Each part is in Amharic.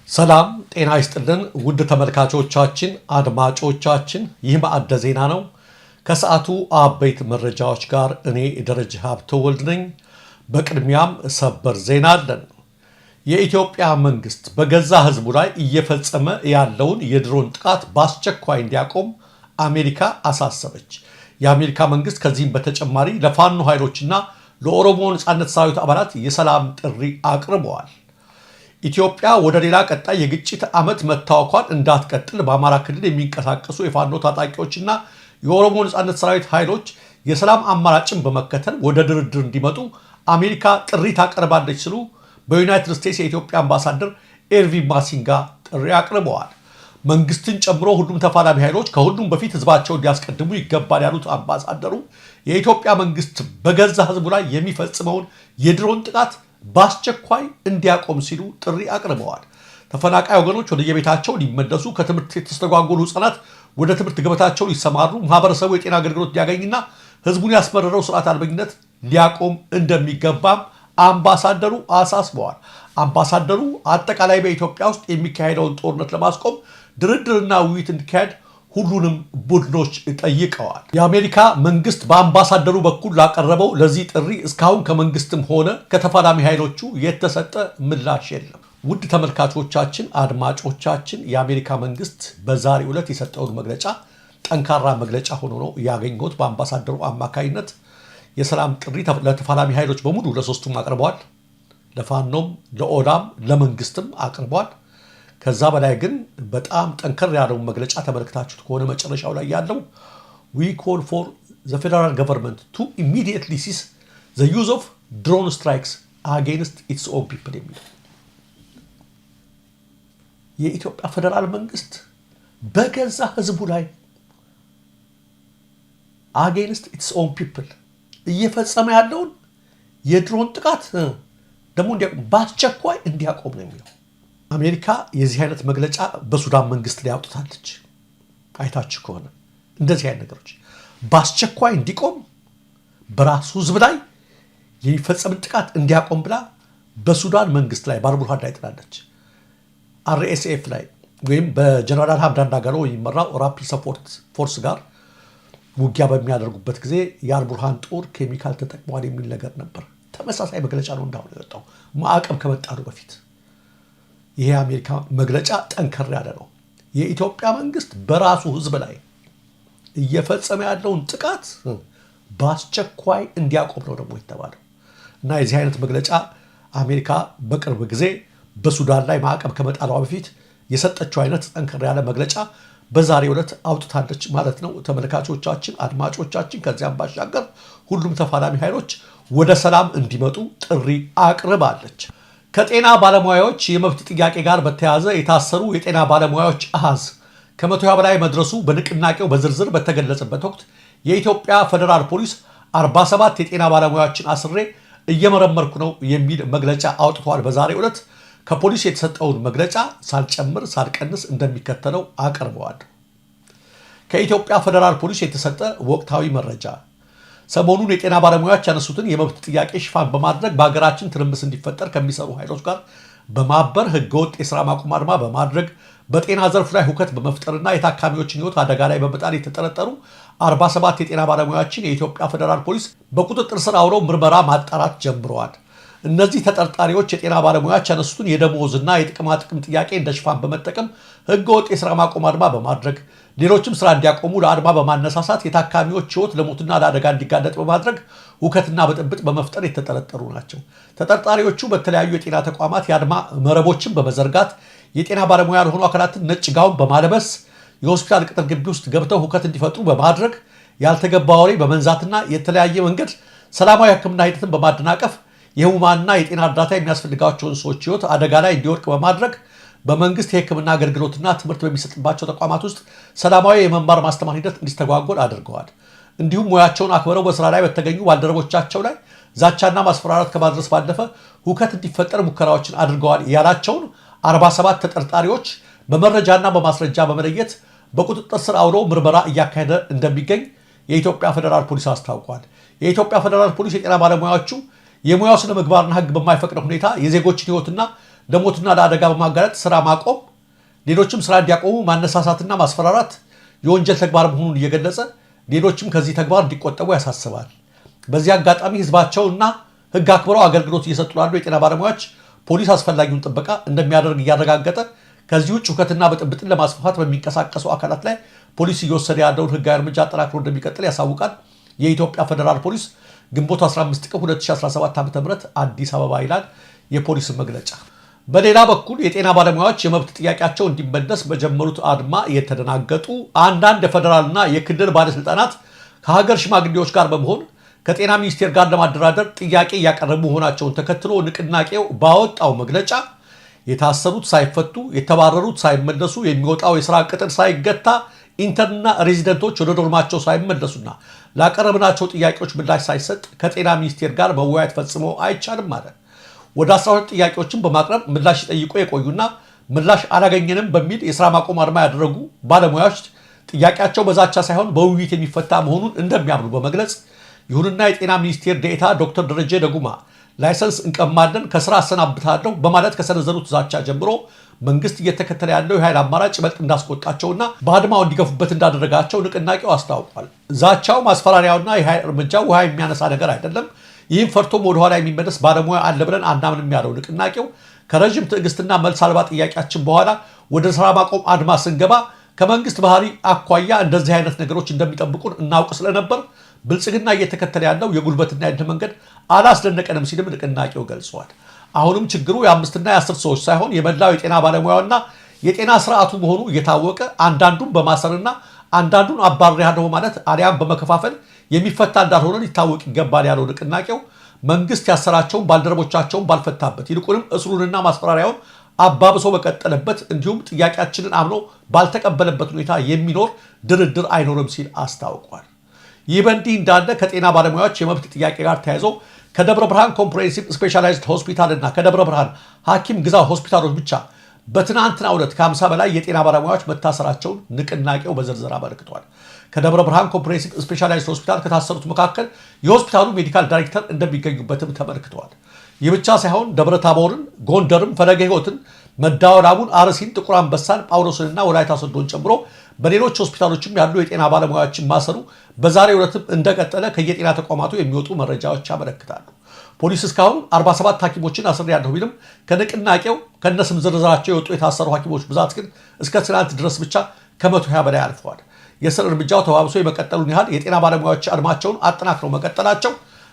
ሰላም ጤና ይስጥልን ውድ ተመልካቾቻችን አድማጮቻችን ይህ ማዕደ ዜና ነው። ከሰዓቱ አበይት መረጃዎች ጋር እኔ ደረጀ ሀብተወልድ ነኝ። በቅድሚያም ሰበር ዜና አለን። የኢትዮጵያ መንግስት በገዛ ህዝቡ ላይ እየፈጸመ ያለውን የድሮን ጥቃት በአስቸኳይ እንዲያቆም አሜሪካ አሳሰበች። የአሜሪካ መንግስት ከዚህም በተጨማሪ ለፋኖ ኃይሎችና ለኦሮሞ ነጻነት ሰራዊት አባላት የሰላም ጥሪ አቅርበዋል። ኢትዮጵያ ወደ ሌላ ቀጣይ የግጭት ዓመት መታወኳን እንዳትቀጥል በአማራ ክልል የሚንቀሳቀሱ የፋኖ ታጣቂዎችና የኦሮሞ ነጻነት ሰራዊት ኃይሎች የሰላም አማራጭን በመከተል ወደ ድርድር እንዲመጡ አሜሪካ ጥሪ ታቀርባለች ሲሉ በዩናይትድ ስቴትስ የኢትዮጵያ አምባሳደር ኤርቪን ማሲንጋ ጥሪ አቅርበዋል። መንግስትን ጨምሮ ሁሉም ተፋላሚ ኃይሎች ከሁሉም በፊት ህዝባቸውን ሊያስቀድሙ ይገባል ያሉት አምባሳደሩ የኢትዮጵያ መንግስት በገዛ ህዝቡ ላይ የሚፈጽመውን የድሮን ጥቃት በአስቸኳይ እንዲያቆም ሲሉ ጥሪ አቅርበዋል። ተፈናቃይ ወገኖች ወደ የቤታቸው ሊመለሱ፣ ከትምህርት የተስተጓጎሉ ህጻናት ወደ ትምህርት ገበታቸው ሊሰማሩ፣ ማህበረሰቡ የጤና አገልግሎት ሊያገኝና ህዝቡን ያስመረረው ስርዓት አልበኝነት ሊያቆም እንደሚገባም አምባሳደሩ አሳስበዋል። አምባሳደሩ አጠቃላይ በኢትዮጵያ ውስጥ የሚካሄደውን ጦርነት ለማስቆም ድርድርና ውይይት እንዲካሄድ ሁሉንም ቡድኖች ጠይቀዋል። የአሜሪካ መንግስት በአምባሳደሩ በኩል ላቀረበው ለዚህ ጥሪ እስካሁን ከመንግስትም ሆነ ከተፋላሚ ኃይሎቹ የተሰጠ ምላሽ የለም። ውድ ተመልካቾቻችን አድማጮቻችን የአሜሪካ መንግስት በዛሬው ዕለት የሰጠውን መግለጫ ጠንካራ መግለጫ ሆኖ ነው ያገኘሁት። በአምባሳደሩ አማካይነት የሰላም ጥሪ ለተፋላሚ ኃይሎች በሙሉ ለሶስቱም አቅርበዋል። ለፋኖም፣ ለኦዳም፣ ለመንግስትም አቅርበዋል። ከዛ በላይ ግን በጣም ጠንከር ያለውን መግለጫ ተመልክታችሁት ከሆነ መጨረሻው ላይ ያለው we call for the federal government to immediately cease the use of drone strikes against its own people የሚለው የኢትዮጵያ ፌደራል መንግስት በገዛ ህዝቡ ላይ against its own people እየፈጸመ ያለውን የድሮን ጥቃት ደግሞ በአስቸኳይ እንዲያቆም ነው የሚለው። አሜሪካ የዚህ አይነት መግለጫ በሱዳን መንግስት ላይ አውጥታለች። አይታችሁ ከሆነ እንደዚህ አይነት ነገሮች በአስቸኳይ እንዲቆም በራሱ ህዝብ ላይ የሚፈጸምን ጥቃት እንዲያቆም ብላ በሱዳን መንግስት ላይ ባርቡርሃን ላይ ጥላለች። አርኤስኤፍ ላይ ወይም በጀነራል ሀምዳን ዳጋሎ የሚመራው ራፒድ ሰፖርት ፎርስ ጋር ውጊያ በሚያደርጉበት ጊዜ የአልቡርሃን ጦር ኬሚካል ተጠቅሟል የሚል ነገር ነበር። ተመሳሳይ መግለጫ ነው እንዳሁን የወጣው ማዕቀብ ከመጣሉ በፊት። ይሄ የአሜሪካ መግለጫ ጠንከር ያለ ነው። የኢትዮጵያ መንግስት በራሱ ህዝብ ላይ እየፈጸመ ያለውን ጥቃት በአስቸኳይ እንዲያቆም ነው ደግሞ የተባለው እና የዚህ አይነት መግለጫ አሜሪካ በቅርብ ጊዜ በሱዳን ላይ ማዕቀብ ከመጣሏ በፊት የሰጠችው አይነት ጠንከር ያለ መግለጫ በዛሬው ዕለት አውጥታለች ማለት ነው። ተመልካቾቻችን አድማጮቻችን ከዚያም ባሻገር ሁሉም ተፋላሚ ኃይሎች ወደ ሰላም እንዲመጡ ጥሪ አቅርባለች። ከጤና ባለሙያዎች የመብት ጥያቄ ጋር በተያያዘ የታሰሩ የጤና ባለሙያዎች አሃዝ ከ120 በላይ መድረሱ በንቅናቄው በዝርዝር በተገለጸበት ወቅት የኢትዮጵያ ፌደራል ፖሊስ 47 የጤና ባለሙያዎችን አስሬ እየመረመርኩ ነው የሚል መግለጫ አውጥቷል። በዛሬው ዕለት ከፖሊስ የተሰጠውን መግለጫ ሳልጨምር ሳልቀንስ እንደሚከተለው አቀርበዋል። ከኢትዮጵያ ፌደራል ፖሊስ የተሰጠ ወቅታዊ መረጃ ሰሞኑን የጤና ባለሙያዎች ያነሱትን የመብት ጥያቄ ሽፋን በማድረግ በሀገራችን ትርምስ እንዲፈጠር ከሚሰሩ ኃይሎች ጋር በማበር ህገወጥ የሥራ ማቆም አድማ በማድረግ በጤና ዘርፍ ላይ ሁከት በመፍጠርና የታካሚዎችን ህይወት አደጋ ላይ በመጣል የተጠረጠሩ 47 የጤና ባለሙያዎችን የኢትዮጵያ ፌደራል ፖሊስ በቁጥጥር ስር አውለው ምርመራ ማጣራት ጀምረዋል። እነዚህ ተጠርጣሪዎች የጤና ባለሙያዎች ያነሱትን የደሞዝና የጥቅማ ጥቅም ጥያቄ እንደ ሽፋን በመጠቀም ህገወጥ የሥራ ማቆም አድማ በማድረግ ሌሎችም ስራ እንዲያቆሙ ለአድማ በማነሳሳት የታካሚዎች ህይወት ለሞትና ለአደጋ እንዲጋለጥ በማድረግ ሁከትና ብጥብጥ በመፍጠር የተጠረጠሩ ናቸው። ተጠርጣሪዎቹ በተለያዩ የጤና ተቋማት የአድማ መረቦችን በመዘርጋት የጤና ባለሙያ ያልሆኑ አካላትን ነጭ ጋውን በማለበስ የሆስፒታል ቅጥር ግቢ ውስጥ ገብተው ሁከት እንዲፈጥሩ በማድረግ ያልተገባ ወሬ በመንዛትና የተለያየ መንገድ ሰላማዊ ሕክምና ሂደትን በማደናቀፍ የህሙማንና የጤና እርዳታ የሚያስፈልጋቸውን ሰዎች ህይወት አደጋ ላይ እንዲወድቅ በማድረግ በመንግስት የህክምና አገልግሎትና ትምህርት በሚሰጥባቸው ተቋማት ውስጥ ሰላማዊ የመማር ማስተማር ሂደት እንዲስተጓጎል አድርገዋል። እንዲሁም ሙያቸውን አክብረው በስራ ላይ በተገኙ ባልደረቦቻቸው ላይ ዛቻና ማስፈራራት ከማድረስ ባለፈ ሁከት እንዲፈጠር ሙከራዎችን አድርገዋል ያላቸውን 47 ተጠርጣሪዎች በመረጃና በማስረጃ በመለየት በቁጥጥር ስር አውሎ ምርመራ እያካሄደ እንደሚገኝ የኢትዮጵያ ፌደራል ፖሊስ አስታውቋል። የኢትዮጵያ ፌደራል ፖሊስ የጤና ባለሙያዎቹ የሙያው ስነ ምግባርና ህግ በማይፈቅድ ሁኔታ የዜጎችን ህይወትና ለሞትና ለአደጋ በማጋለጥ ስራ ማቆም፣ ሌሎችም ስራ እንዲያቆሙ ማነሳሳትና ማስፈራራት የወንጀል ተግባር መሆኑን እየገለጸ ሌሎችም ከዚህ ተግባር እንዲቆጠቡ ያሳስባል። በዚህ አጋጣሚ ህዝባቸውና ህግ አክብረው አገልግሎት እየሰጡ ላሉ የጤና ባለሙያዎች ፖሊስ አስፈላጊውን ጥበቃ እንደሚያደርግ እያረጋገጠ ከዚህ ውጭ ሁከትና ብጥብጥን ለማስፋፋት በሚንቀሳቀሱ አካላት ላይ ፖሊስ እየወሰደ ያለውን ህጋዊ እርምጃ አጠናክሮ እንደሚቀጥል ያሳውቃል። የኢትዮጵያ ፌዴራል ፖሊስ ግንቦት 15 ቀን 2017 ዓ.ም አዲስ አበባ ይላል የፖሊስ መግለጫ። በሌላ በኩል የጤና ባለሙያዎች የመብት ጥያቄያቸው እንዲመለስ በጀመሩት አድማ የተደናገጡ አንዳንድ የፌዴራልና የክልል ባለስልጣናት ከሀገር ሽማግሌዎች ጋር በመሆን ከጤና ሚኒስቴር ጋር ለማደራደር ጥያቄ እያቀረቡ መሆናቸውን ተከትሎ ንቅናቄው ባወጣው መግለጫ የታሰሩት ሳይፈቱ፣ የተባረሩት ሳይመለሱ፣ የሚወጣው የሥራ ቅጥር ሳይገታ፣ ኢንተርንና ሬዚደንቶች ወደ ዶርማቸው ሳይመለሱና ላቀረብናቸው ጥያቄዎች ምላሽ ሳይሰጥ ከጤና ሚኒስቴር ጋር መወያየት ፈጽሞ አይቻልም አለ። ወደ 12 ጥያቄዎችን በማቅረብ ምላሽ ጠይቆ የቆዩና ምላሽ አላገኘንም በሚል የሥራ ማቆም አድማ ያደረጉ ባለሙያዎች ጥያቄያቸው በዛቻ ሳይሆን በውይይት የሚፈታ መሆኑን እንደሚያምኑ በመግለጽ ይሁንና የጤና ሚኒስቴር ዴኤታ ዶክተር ደረጀ ደጉማ ላይሰንስ እንቀማለን፣ ከስራ አሰናብታለሁ በማለት ከሰነዘሩት ዛቻ ጀምሮ መንግስት እየተከተለ ያለው የኃይል አማራጭ ይበልጥ እንዳስቆጣቸውና በአድማው እንዲገፉበት እንዳደረጋቸው ንቅናቄው አስታውቋል። ዛቻው፣ ማስፈራሪያውና የኃይል እርምጃው ውሃ የሚያነሳ ነገር አይደለም፣ ይህም ፈርቶም ወደኋላ የሚመለስ ባለሙያ አለ ብለን አናምንም ያለው ንቅናቄው ከረዥም ትዕግስትና መልስ አልባ ጥያቄያችን በኋላ ወደ ስራ ማቆም አድማ ስንገባ ከመንግስት ባህሪ አኳያ እንደዚህ አይነት ነገሮች እንደሚጠብቁን እናውቅ ስለነበር ብልጽግና እየተከተለ ያለው የጉልበትና የድል መንገድ አላስደነቀንም ሲልም ንቅናቄው ገልጿል። አሁንም ችግሩ የ5 እና የ10 ሰዎች ሳይሆን የመላው የጤና ባለሙያውና የጤና ስርዓቱ መሆኑ እየታወቀ አንዳንዱን በማሰርና አንዳንዱን አባርሬያለሁ ማለት አሊያም በመከፋፈል የሚፈታ እንዳልሆነ ሊታወቅ ይገባል ያለው ንቅናቄው መንግስት ያሰራቸውን ባልደረቦቻቸውን ባልፈታበት ይልቁንም እስሩንና ማስፈራሪያውን አባብሶ በቀጠለበት እንዲሁም ጥያቄያችንን አምኖ ባልተቀበለበት ሁኔታ የሚኖር ድርድር አይኖርም ሲል አስታውቋል። ይህ በእንዲህ እንዳለ ከጤና ባለሙያዎች የመብት ጥያቄ ጋር ተያይዞ ከደብረ ብርሃን ኮምፕሬሄንሲቭ ስፔሻላይዝድ ሆስፒታል እና ከደብረ ብርሃን ሐኪም ግዛው ሆስፒታሎች ብቻ በትናንትናው ዕለት ከ50 በላይ የጤና ባለሙያዎች መታሰራቸውን ንቅናቄው በዝርዝር አመልክቷል። ከደብረ ብርሃን ኮምፕሬሄንሲቭ ስፔሻላይዝድ ሆስፒታል ከታሰሩት መካከል የሆስፒታሉ ሜዲካል ዳይሬክተር እንደሚገኙበትም ተመልክተዋል። ይህ ብቻ ሳይሆን ደብረ ታቦርን፣ ጎንደርን፣ ፈለገ ሕይወትን፣ መዳወላቡን፣ አርሲን፣ ጥቁር አንበሳን፣ ጳውሎስንና ወላይታ ሶዶን ጨምሮ በሌሎች ሆስፒታሎችም ያሉ የጤና ባለሙያዎችን ማሰሩ በዛሬው ዕለትም እንደቀጠለ ከየጤና ተቋማቱ የሚወጡ መረጃዎች ያመለክታሉ። ፖሊስ እስካሁን 47 ሐኪሞችን አስሬያለሁ ቢልም ከንቅናቄው ከነስም ዝርዝራቸው የወጡ የታሰሩ ሐኪሞች ብዛት ግን እስከ ትናንት ድረስ ብቻ ከ120 በላይ አልፈዋል። የስር እርምጃው ተባብሶ የመቀጠሉን ያህል የጤና ባለሙያዎች አድማቸውን አጠናክረው መቀጠላቸው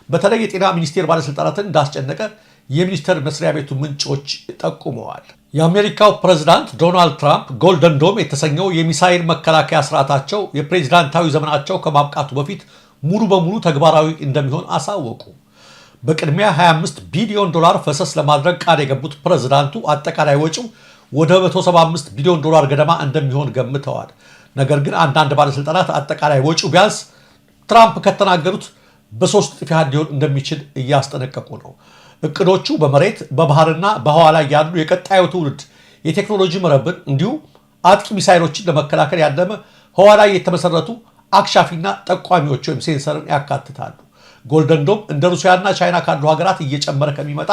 በተለይ የጤና ሚኒስቴር ባለስልጣናትን እንዳስጨነቀ የሚኒስቴር መስሪያ ቤቱ ምንጮች ጠቁመዋል። የአሜሪካው ፕሬዝዳንት ዶናልድ ትራምፕ ጎልደን ዶም የተሰኘው የሚሳኤል መከላከያ ስርዓታቸው የፕሬዝዳንታዊ ዘመናቸው ከማብቃቱ በፊት ሙሉ በሙሉ ተግባራዊ እንደሚሆን አሳወቁ። በቅድሚያ $25 ቢሊዮን ፈሰስ ለማድረግ ቃል የገቡት ፕሬዝዳንቱ አጠቃላይ ወጪው ወደ $175 ቢሊዮን ገደማ እንደሚሆን ገምተዋል። ነገር ግን አንዳንድ ባለስልጣናት አጠቃላይ ወጪው ቢያንስ ትራምፕ ከተናገሩት በ3 እጥፍ ያህል ሊሆን እንደሚችል እያስጠነቀቁ ነው። እቅዶቹ በመሬት በባህርና በህዋ ላይ ያሉ የቀጣዩ ትውልድ የቴክኖሎጂ መረብን እንዲሁም አጥቂ ሚሳይሎችን ለመከላከል ያለመ ህዋ ላይ የተመሰረቱ አክሻፊና ጠቋሚዎች ወይም ሴንሰርን ያካትታሉ። ጎልደን ዶም እንደ ሩሲያና ቻይና ካሉ ሀገራት እየጨመረ ከሚመጣ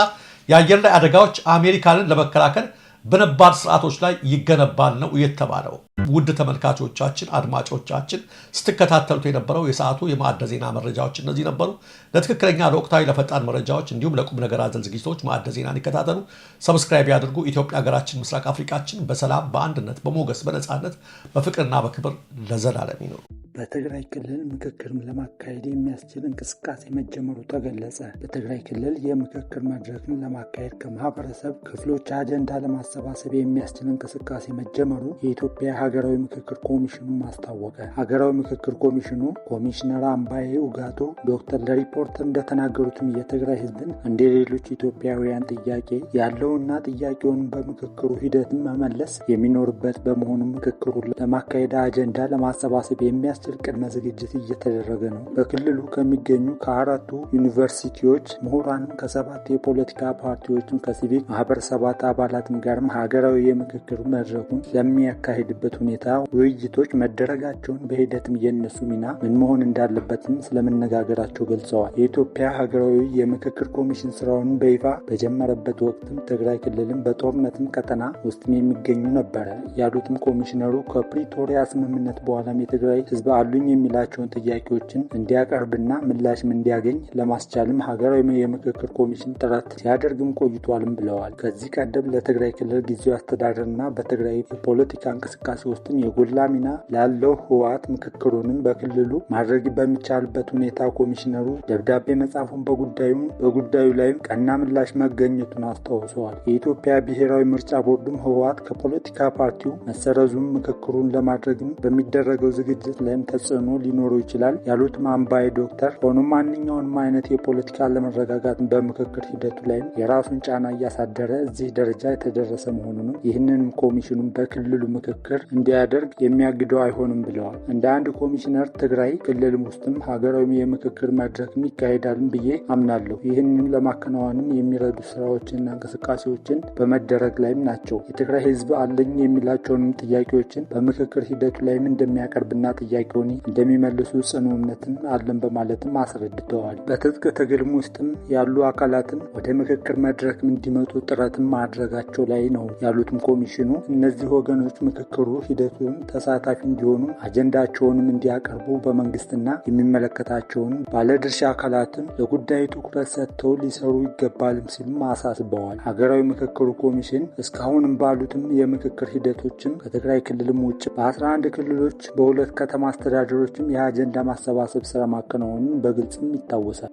የአየር ላይ አደጋዎች አሜሪካንን ለመከላከል በነባር ስርዓቶች ላይ ይገነባል ነው የተባለው። ውድ ተመልካቾቻችን፣ አድማጮቻችን ስትከታተሉት የነበረው የሰዓቱ የማዕደ ዜና መረጃዎች እነዚህ ነበሩ። ለትክክለኛ ለወቅታዊ ለፈጣን መረጃዎች እንዲሁም ለቁም ነገር አዘል ዝግጅቶች ማዕደ ዜናን ይከታተሉ። ሰብስክራይብ ያድርጉ። ኢትዮጵያ ሀገራችን፣ ምስራቅ አፍሪካችን በሰላም በአንድነት በሞገስ በነፃነት በፍቅርና በክብር ለዘላለም ይኖሩ። በትግራይ ክልል ምክክር ለማካሄድ የሚያስችል እንቅስቃሴ መጀመሩ ተገለጸ። በትግራይ ክልል የምክክር መድረክን ለማካሄድ ከማህበረሰብ ክፍሎች አጀንዳ ለማሰባሰብ የሚያስችል እንቅስቃሴ መጀመሩ የኢትዮጵያ ሀገራዊ ምክክር ኮሚሽኑ ማስታወቀ። ሀገራዊ ምክክር ኮሚሽኑ ኮሚሽነር አምባዬ ኡጋቶ ዶክተር ለሪፖርተር እንደተናገሩትም የትግራይ ህዝብን እንደ ሌሎች ኢትዮጵያውያን ጥያቄ ያለውና ጥያቄውን በምክክሩ ሂደት መመለስ የሚኖርበት በመሆኑ ምክክሩ ለማካሄድ አጀንዳ ለማሰባሰብ የሚያስችል የሚያስችል ቅድመ ዝግጅት እየተደረገ ነው። በክልሉ ከሚገኙ ከ4 ዩኒቨርሲቲዎች ምሁራን፣ ከ7 የፖለቲካ ፓርቲዎችም ከሲቪክ ማህበረሰባት አባላትም ጋርም ሀገራዊ የምክክር መድረኩን ለሚያካሂድበት ሁኔታ ውይይቶች መደረጋቸውን በሂደትም የነሱ ሚና ምን መሆን እንዳለበትም ስለመነጋገራቸው ገልጸዋል። የኢትዮጵያ ሀገራዊ የምክክር ኮሚሽን ስራውን በይፋ በጀመረበት ወቅትም ትግራይ ክልልም በጦርነትም ቀጠና ውስጥም የሚገኙ ነበረ ያሉትም ኮሚሽነሩ ከፕሪቶሪያ ስምምነት በኋላም የትግራይ ህዝብ አሉኝ የሚላቸውን ጥያቄዎችን እንዲያቀርብና ምላሽም እንዲያገኝ ለማስቻልም ሀገራዊ የምክክር ኮሚሽን ጥረት ሲያደርግም ቆይቷልም ብለዋል። ከዚህ ቀደም ለትግራይ ክልል ጊዜያዊ አስተዳደርና በትግራይ የፖለቲካ እንቅስቃሴ ውስጥም የጎላ ሚና ላለው ህወሓት ምክክሩንም በክልሉ ማድረግ በሚቻልበት ሁኔታ ኮሚሽነሩ ደብዳቤ መጻፉን በጉዳዩ ላይም ቀና ምላሽ መገኘቱን አስታውሰዋል። የኢትዮጵያ ብሔራዊ ምርጫ ቦርድም ህወሓት ከፖለቲካ ፓርቲው መሰረዙም ምክክሩን ለማድረግም በሚደረገው ዝግጅት ላይም ተጽዕኖ ሊኖረው ይችላል ያሉትም አምባይ ዶክተር ሆኖም ማንኛውንም አይነት የፖለቲካ አለመረጋጋትን በምክክር ሂደቱ ላይም የራሱን ጫና እያሳደረ እዚህ ደረጃ የተደረሰ መሆኑንም ይህንን ኮሚሽኑን በክልሉ ምክክር እንዲያደርግ የሚያግደው አይሆንም ብለዋል። እንደ አንድ ኮሚሽነር ትግራይ ክልልም ውስጥም ሀገራዊ የምክክር መድረክም ይካሄዳልም ብዬ አምናለሁ። ይህንን ለማከናወንም የሚረዱ ስራዎችንና እንቅስቃሴዎችን በመደረግ ላይም ናቸው። የትግራይ ህዝብ አለኝ የሚላቸውንም ጥያቄዎችን በምክክር ሂደቱ ላይም እንደሚያቀርብና ጥያቄውን እንደሚመልሱ ጽኑ እምነትም አለን በማለትም አስረድተዋል። በትጥቅ ትግልም ውስጥም ያሉ አካላትም ወደ ምክክር መድረክም እንዲመጡ ጥረትም ማድረጋቸው ላይ ነው ያሉትም ኮሚሽኑ እነዚህ ወገኖች ምክክሩ ሂደቱን ተሳታፊ እንዲሆኑ አጀንዳቸውንም እንዲያቀርቡ በመንግስትና የሚመለከታቸውን ባለድርሻ አካላትም ለጉዳዩ ትኩረት ሰጥተው ሊሰሩ ይገባልም ሲሉም አሳስበዋል። ሀገራዊ ምክክሩ ኮሚሽን እስካሁንም ባሉትም የምክክር ሂደቶችም ከትግራይ ክልልም ውጭ በ11 ክልሎች በ2 ከተማ አስተዳደሮችም የአጀንዳ ማሰባሰብ ስራ ማከናወኑን በግልጽም ይታወሳል።